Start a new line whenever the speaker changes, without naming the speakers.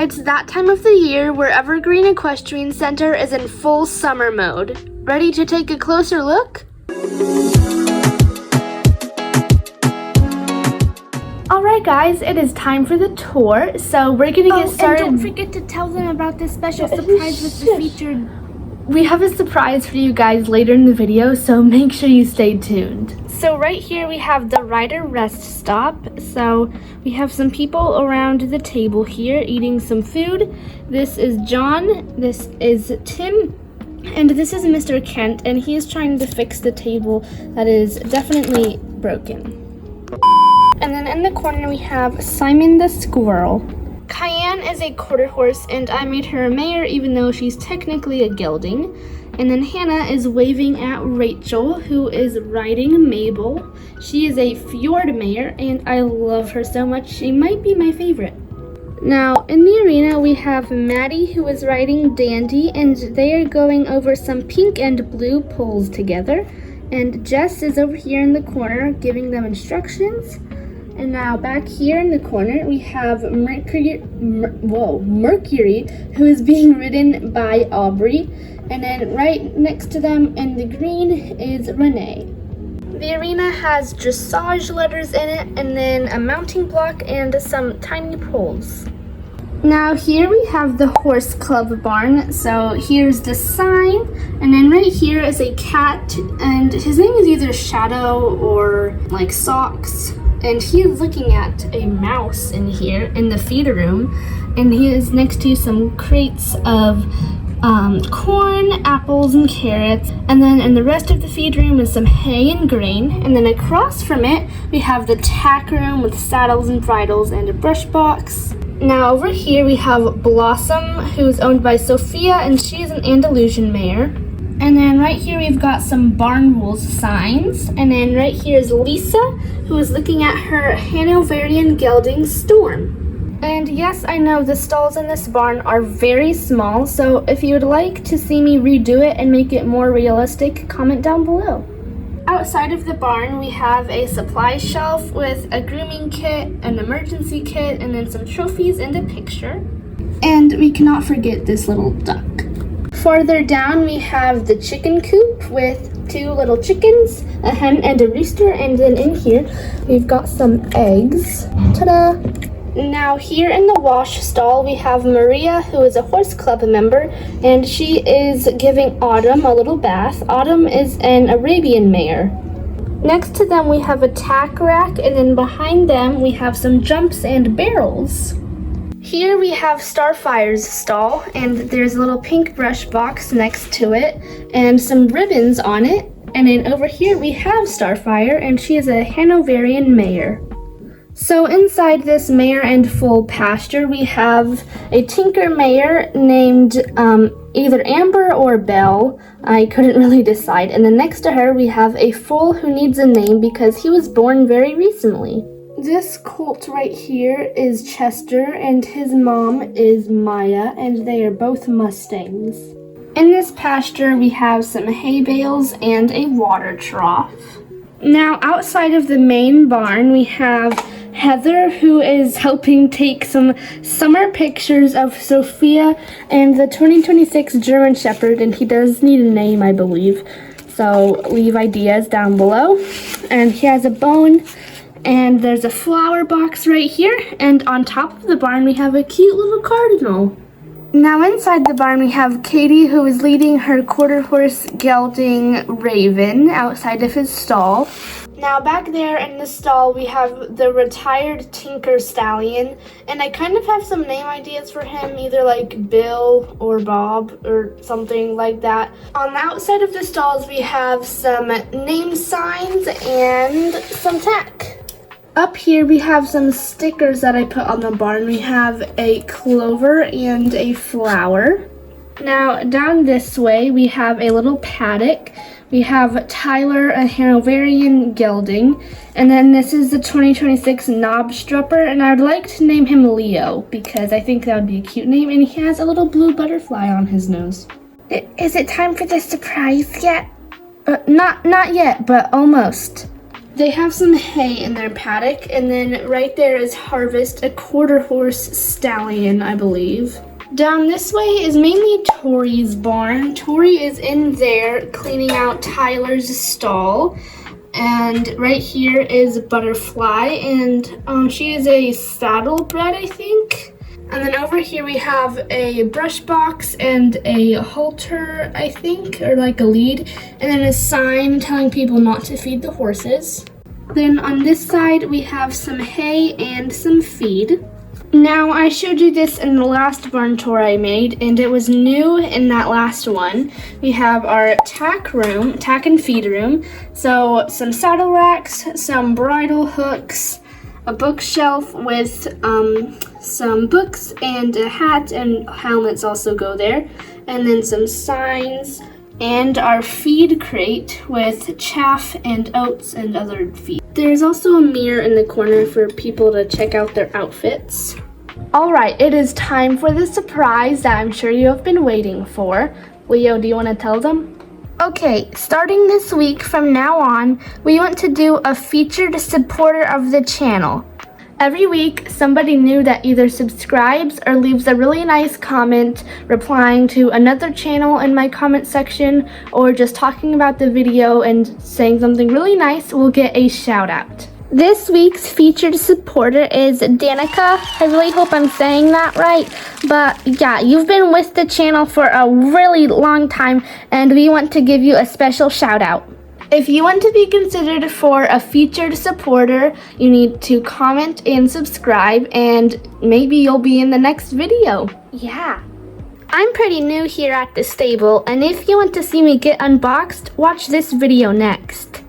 It's that time of the year where Evergreen Equestrian Center is in full summer mode. Ready to take a closer look? Alright guys, it is time for the tour, so we're gonna get started.
And don't forget to tell them about this special surprise with the featured.
We have a surprise for you guys later in the video, so make sure you stay tuned. So right here we have the rider rest stop. So we have some people around the table here eating some food. This is John, this is Tim, and this is Mr. Kent, and he is trying to fix the table that is definitely broken. And then in the corner we have Simon the squirrel. Cayenne is a quarter horse, and I made her a mare even though she's technically a gelding. And then Hannah is waving at Rachel, who is riding Mabel. She is a fjord mare, and I love her so much. She might be my favorite. Now, in the arena, we have Maddie, who is riding Dandy, and they are going over some pink and blue poles together. And Jess is over here in the corner giving them instructions. And now back here in the corner, we have Mercury, who is being ridden by Aubrey. And then right next to them in the green is Renee. The arena has dressage letters in it, and then a mounting block and some tiny poles. Now here we have the horse club barn. So here's the sign, and then right here is a cat, and his name is either Shadow or like Socks. And he is looking at a mouse in here in the feeder room, and he is next to some crates of corn, apples, and carrots. And then in the rest of the feed room is some hay and grain. And then across from it, we have the tack room with saddles and bridles and a brush box. Now over here we have Blossom, who's owned by Sophia, and she's an Andalusian mare. And then right here we've got some barn rules signs. And then right here is Lisa, who is looking at her Hanoverian gelding Storm. And yes, I know the stalls in this barn are very small, so if you would like to see me redo it and make it more realistic, comment down below. Outside of the barn, we have a supply shelf with a grooming kit, an emergency kit, and then some trophies and a picture. And we cannot forget this little duck. Farther down, we have the chicken coop with 2 little chickens, a hen and a rooster, and then in here, we've got some eggs. Ta-da! Now here in the wash stall, we have Maria, who is a horse club member, and she is giving Autumn a little bath. Autumn is an Arabian mare. Next to them, we have a tack rack, and then behind them, we have some jumps and barrels. Here we have Starfire's stall, and there's a little pink brush box next to it, and some ribbons on it. And then over here we have Starfire, and she is a Hanoverian mare. So inside this mare and foal pasture, we have a tinker mare named either Amber or Belle. I couldn't really decide. And then next to her, we have a foal who needs a name because he was born very recently. This colt right here is Chester, and his mom is Maya, and they are both Mustangs. In this pasture, we have some hay bales and a water trough. Now, outside of the main barn, we have Heather, who is helping take some summer pictures of Sophia and the 2026 German Shepherd, and he does need a name, I believe. So leave ideas down below. And he has a bone, and there's a flower box right here, and on top of the barn we have a cute little cardinal. Now inside the barn we have Katie, who is leading her quarter horse gelding Raven outside of his stall. Now back there in the stall we have the retired Tinker Stallion, and I kind of have some name ideas for him, either like Bill or Bob or something like that. On the outside of the stalls we have some name signs and some tack. Up here we have some stickers that I put on the barn. We have a clover and a flower. Now down this way we have a little paddock. We have Tyler, a Hanoverian gelding, and then this is the 2026 knob strupper, and I would like to name him Leo because I think that would be a cute name, and he has a little blue butterfly on his nose. Is it time for the surprise yet? Not yet, but almost. They have some hay in their paddock, and then right there is Harvest, a quarter horse stallion, I believe. Down this way is mainly Tori's barn. Tori is in there cleaning out Tyler's stall. And right here is Butterfly, and she is a saddlebred, I think. And then over here we have a brush box and a halter, I think, or like a lead, and then a sign telling people not to feed the horses. Then on this side we have some hay and some feed. Now, I showed you this in the last barn tour I made, and it was new in that last one. We have our tack room, tack and feed room. So some saddle racks, some bridle hooks, a bookshelf with some books and a hat, and helmets also go there. And then some signs and our feed crate with chaff and oats and other feed. There's also a mirror in the corner for people to check out their outfits. Alright, it is time for the surprise that I'm sure you have been waiting for. Leo, do you want to tell them? Okay, starting this week from now on, we want to do a featured supporter of the channel. Every week, somebody new that either subscribes or leaves a really nice comment replying to another channel in my comment section, or just talking about the video and saying something really nice will get a shout out. This week's featured supporter is Danica. I really hope I'm saying that right, but yeah, you've been with the channel for a really long time, and we want to give you a special shout out. If you want to be considered for a featured supporter, you need to comment and subscribe, and maybe you'll be in the next video. Yeah. I'm pretty new here at the stable, and if you want to see me get unboxed, watch this video next.